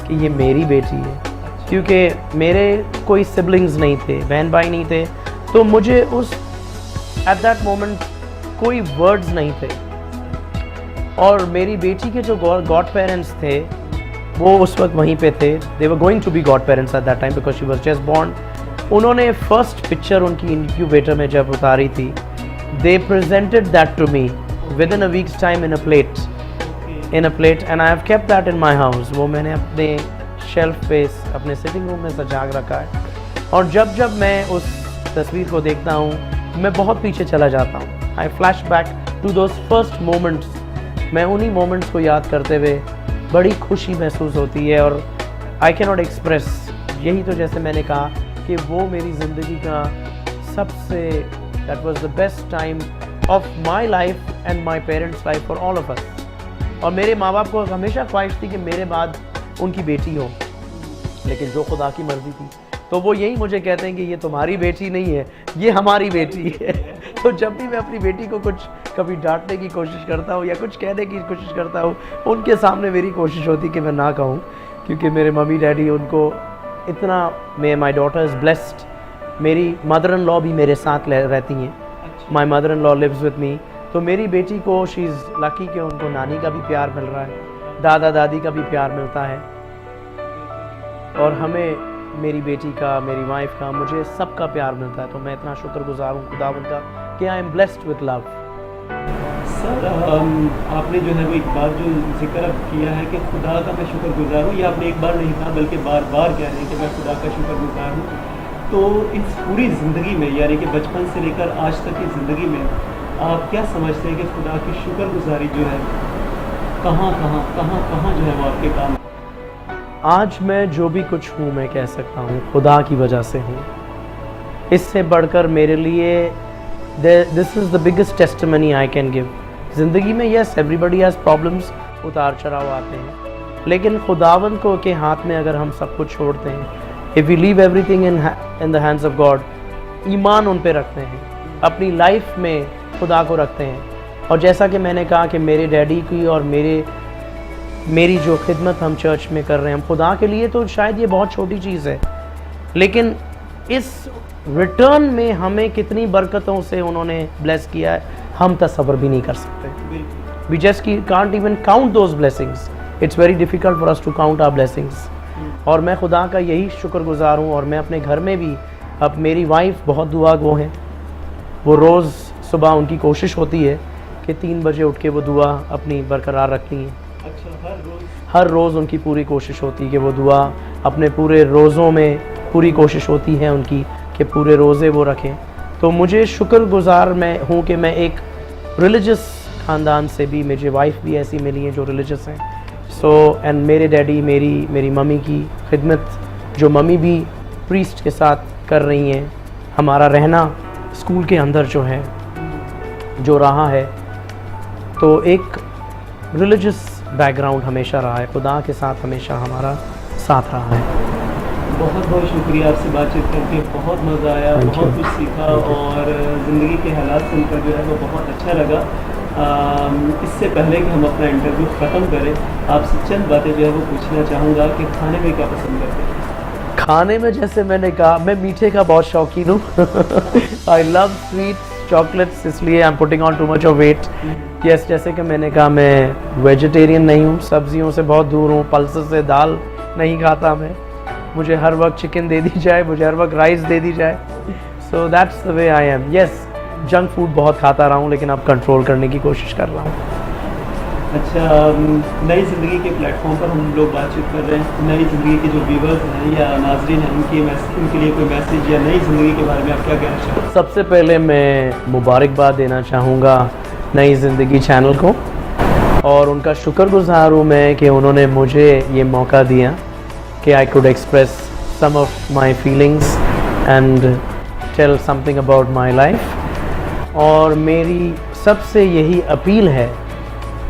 कि ये मेरी बेटी है, क्योंकि मेरे कोई सिबलिंग्स नहीं थे, बहन भाई नहीं थे, तो मुझे उस एट दैट मोमेंट कोई वर्ड्स नहीं थे। और मेरी बेटी के जो गॉड पेरेंट्स थे वो उस वक्त वहीं पे थे। They were going to be godparents at that time because she was just born. उन्होंने फर्स्ट पिक्चर उनकी इनक्यूबेटर में जब उतारी थी, they presented that to me within a week's time in a plate, and I have kept that in my house. वो मैंने अपने shelf पे अपने सिटिंग रूम में सजा रखा है, और जब जब मैं उस तस्वीर को देखता हूँ मैं बहुत पीछे चला जाता हूँ। I flash back to those first moments. मैं उन्हीं मोमेंट्स को याद करते हुए बड़ी खुशी महसूस होती है, और I cannot express। यही तो जैसे मैंने कहा कि वो मेरी ज़िंदगी का सबसे That was the best time of my life and my parents' life for all of us. और मेरे माँ बाप को हमेशा ख्वाहिश थी कि मेरे बाद उनकी बेटी हो, लेकिन जो खुदा की मर्जी थी, तो वो यही मुझे कहते हैं कि ये तुम्हारी बेटी नहीं है, ये हमारी बेटी है। तो जब भी मैं अपनी बेटी को कुछ कभी डांटने की कोशिश करता हूँ या कुछ कहने की कोशिश करता हूँ, उनके सामने मेरी कोशिश होती कि मैं ना कहूँ, क्योंकि मेरे मम्मी डैडी उनको इतना, माई डॉटर इज़ ब्लेस्ड। मेरी मदर इन लॉ भी मेरे साथ रहती हैं। My mother in law lives with me. तो मेरी बेटी को शी इज़ लकी कि उनको नानी का भी प्यार मिल रहा है, दादा दादी का भी प्यार मिलता है, और हमें मेरी बेटी का, मेरी वाइफ का, मुझे सबका प्यार मिलता है। तो मैं इतना शुक्रगुजार हूँ खुदावंद का कि I am blessed with love. Sir आपने जो है वो एक बात जो जिक्र किया है कि खुदा का मैं शुक्रगुजार हूँ, ये आपने एक बार नहीं कहा बल्कि बार बार कह रहे हैं कि मैं खुदा का शुक्रगुजार हूँ। तो इस पूरी ज़िंदगी में, यानी कि बचपन से लेकर आज तक की ज़िंदगी में, आप क्या समझते हैं कि खुदा की शुक्रगुजारी जो है कहाँ जो है वो आपके काम? आज मैं जो भी कुछ हूँ मैं कह सकता हूँ खुदा की वजह से हूँ। इससे बढ़कर मेरे लिए this is the biggest testimony I can give. ज़िंदगी में यस एवरीबडी हैज़ प्रॉब्लम्स, उतार चढ़ाव आते हैं, लेकिन खुदावंद को के हाथ में अगर हम सब कुछ छोड़ते हैं, if we leave everything in the hands of God, ईमान उन पे रखते हैं, अपनी लाइफ में खुदा को रखते हैं। और जैसा कि मैंने कहा कि मेरे डैडी की और मेरी जो खिदमत हम चर्च में कर रहे हैं हम खुदा के लिए, तो शायद ये बहुत छोटी चीज़ है, लेकिन इस रिटर्न में हमें कितनी बरकतों से उन्होंने ब्लेस किया है हम तसव्वुर भी नहीं कर सकते। We just can't even count those blessings. It's very difficult for us to count our blessings. और मैं खुदा का यही शुक्रगुजार हूँ। और मैं अपने घर में भी, अब मेरी वाइफ बहुत दुआ गो हैं, वो रोज़ सुबह उनकी कोशिश होती है कि 3 बजे उठ के वो दुआ अपनी बरकरार रखती हैं। अच्छा, हर रोज़ उनकी पूरी कोशिश होती है कि वो दुआ अपने पूरे रोज़ों में पूरी कोशिश होती है उनकी कि पूरे रोज़े वो रखें। तो मुझे शुक्रगुजार मैं हूँ कि मैं एक रिलीजियस ख़ानदान से भी, मुझे वाइफ भी ऐसी मिली है जो रिलीजियस हैं। सो एंड मेरे डैडी, मेरी मम्मी की खिदमत, जो मम्मी भी प्रीस्ट के साथ कर रही हैं, हमारा रहना स्कूल के अंदर जो है जो रहा है, तो एक रिलीजियस बैकग्राउंड हमेशा रहा है, खुदा के साथ हमेशा हमारा साथ रहा है। बहुत बहुत शुक्रिया, आपसे बातचीत करके बहुत मज़ा आया, बहुत कुछ सीखा और ज़िंदगी के हालात सुनकर जो है वो बहुत अच्छा लगा। इससे पहले कि हम अपना इंटरव्यू ख़त्म करें, आपसे चंद बातें जो है वो पूछना चाहूँगा कि खाने में क्या पसंद करते हैं? खाने में जैसे मैंने कहा, मैं मीठे का बहुत शौकीन हूँ। आई लव स्वीट चॉकलेट्स, इसलिए I am putting on too much of weight. Yes, जैसे कि मैंने कहा, मैं वेजिटेरियन नहीं हूँ, सब्जियों से बहुत दूर हूँ, पल्सेस से दाल नहीं खाता मैं। मुझे हर वक्त चिकन दे दी जाए, मुझे हर वक्त राइस दे दी जाए। So that's the way I am. Yes, junk food बहुत खाता रहा हूँ, लेकिन अब कंट्रोल करने की कोशिश कर रहा हूँ। अच्छा, नई ज़िंदगी के प्लेटफॉर्म पर हम लोग बातचीत कर रहे हैं। नई ज़िंदगी के जो व्यूवर्स हैं या नाज़रीन हैं, उनके लिए कोई मैसेज या नई ज़िंदगी के बारे में आप क्या कहना चाहते हैं? सबसे पहले मैं मुबारकबाद देना चाहूँगा नई ज़िंदगी चैनल को, और उनका शुक्रगुजार हूँ मैं कि उन्होंने मुझे ये मौका दिया कि I could express some of my feelings and tell something about my life. और मेरी सबसे यही अपील है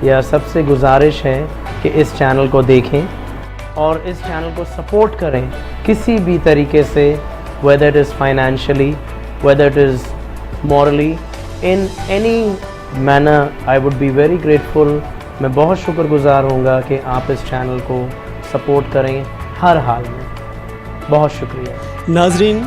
या सबसे गुजारिश है कि इस चैनल को देखें और इस चैनल को सपोर्ट करें किसी भी तरीके से, whether it is financially, whether it is morally, in any manner, I would be very grateful। मैं बहुत शुक्रगुजार होऊंगा कि आप इस चैनल को सपोर्ट करें हर हाल में। बहुत शुक्रिया। नाजरीन,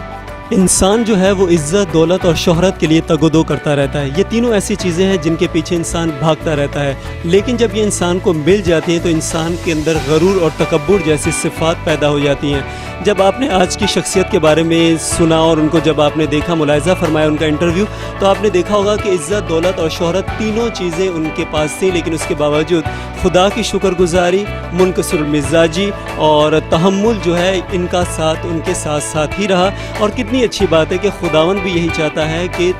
इंसान जो है वो इज़्ज़त, दौलत और शोहरत के लिए तगोदो करता रहता है। ये तीनों ऐसी चीज़ें हैं जिनके पीछे इंसान भागता रहता है, लेकिन जब ये इंसान को मिल जाती हैं तो इंसान के अंदर गरूर और तकब्बुर जैसी सिफ़ात पैदा हो जाती हैं। जब आपने आज की शख्सियत के बारे में सुना और उनको जब आपने देखा, मुलाहिज़ा फरमाया उनका इंटरव्यू, तो आपने देखा होगा कि इज़्ज़त, दौलत और शोहरत तीनों चीज़ें उनके पास थी, लेकिन उसके बावजूद खुदा की शुक्रगुजारी, मुनकसुर मिजाजी और तहम्मुल जो है, इनका साथ उनके साथ साथ ही रहा। और कितनी अच्छी बात है कि खुदावंद भी यही चाहता है कि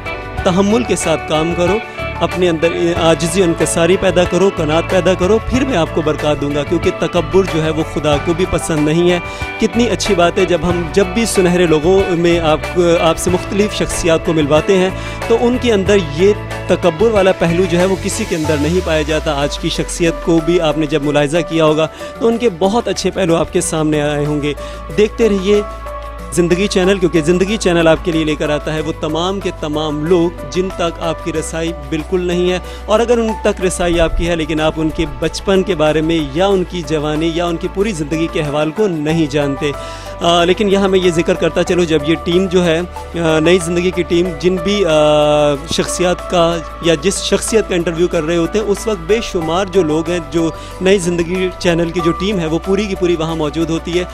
तहम्मुल के साथ काम करो, अपने अंदर आजिज़ी इनकसारी पैदा करो, कनात पैदा करो, फिर मैं आपको बरकत दूंगा, क्योंकि तकब्बुर जो है वो खुदा को भी पसंद नहीं है। कितनी अच्छी बात है जब भी सुनहरे लोगों में आपसे मुख्तलिफ़ शख्सियात को मिलवाते हैं तो उनके अंदर ये तकब्बुर वाला पहलू जो है वो किसी के अंदर नहीं पाया जाता। आज की शख्सियत को भी आपने जब मुलाहिज़ा किया होगा तो उनके बहुत अच्छे पहलू आपके सामने आए होंगे। देखते रहिए ज़िंदगी चैनल, क्योंकि ज़िंदगी चैनल आपके लिए लेकर आता है वो तमाम के तमाम लोग जिन तक आपकी रसाई बिल्कुल नहीं है, और अगर उन तक रसाई आपकी है लेकिन आप उनके बचपन के बारे में या उनकी जवानी या उनकी पूरी ज़िंदगी के अहवाल को नहीं जानते। लेकिन यहाँ मैं ये जिक्र करता चलो, जब ये टीम जो है नई ज़िंदगी की टीम जिन भी शख्सियत का या जिस शख्सियत का इंटरव्यू कर रहे होते हैं, उस वक्त बेशुमार जो लोग हैं, जो नई ज़िंदगी चैनल की जो टीम है वो पूरी की पूरी वहाँ मौजूद होती है।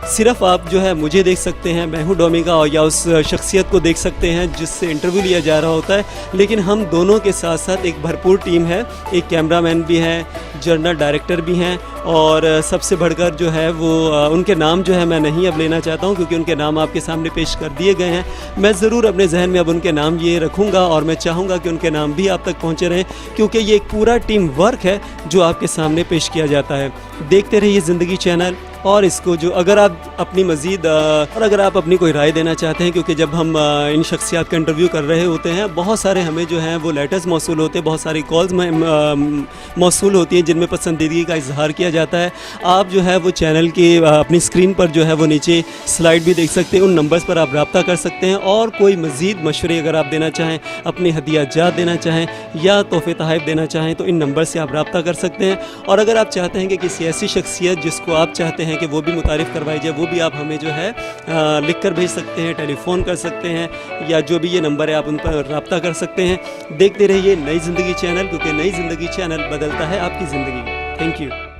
सिर्फ आप जो है मुझे देख सकते हैं, मैं हूँ डोमिका, और या उस शख्सियत को देख सकते हैं जिससे इंटरव्यू लिया जा रहा होता है, लेकिन हम दोनों के साथ साथ एक भरपूर टीम है। एक कैमरामैन भी है, जर्नल डायरेक्टर भी हैं, और सबसे बढ़कर जो है वो उनके नाम जो है मैं नहीं अब लेना चाहता हूं, क्योंकि उनके नाम आपके सामने पेश कर दिए गए हैं। मैं ज़रूर अपने जहन में अब उनके नाम ये रखूंगा, और मैं चाहूँगा कि उनके नाम भी आप तक पहुँचे रहें, क्योंकि ये एक पूरा टीम वर्क है जो आपके सामने पेश किया जाता है। देखते रहिए ज़िंदगी चैनल, और इसको जो अगर आप अपनी मज़ीद और अगर आप अपनी कोई राय देना चाहते हैं, क्योंकि जब हम इन शख्सियात का इंटरव्यू कर रहे होते हैं, बहुत सारे हमें जो हैं वो लेटर्स मौसूल होते हैं, बहुत सारी कॉल्स मौसूल होती हैं जिनमें पसंदीदगी का इजहार किया जाता है। आप जो है वो चैनल के अपनी स्क्रीन पर जो है वो नीचे स्लाइड भी देख सकते हैं, उन नंबर्स पर आप रब्ता कर सकते हैं, और कोई मज़ीद मशवरे अगर आप देना चाहें, अपने हदियाजात देना चाहें या तोहफ़े तोहफ़ देना चाहें, तो इन नंबर से आप रब्ता कर सकते हैं। और अगर आप चाहते हैं कि किसी ऐसी शख्सियत जिसको आप चाहते हैं कि वो भी मुतारिफ़ करवाई जाए, वो भी आप हमें जो है लिख कर भेज सकते हैं, टेलीफ़ोन कर सकते हैं, या जो भी ये नंबर है आप उन पर रब्ता कर सकते हैं। देखते रहिए नई ज़िंदगी चैनल, क्योंकि नई ज़िंदगी चैनल बदलता है आपकी ज़िंदगी। Thank you.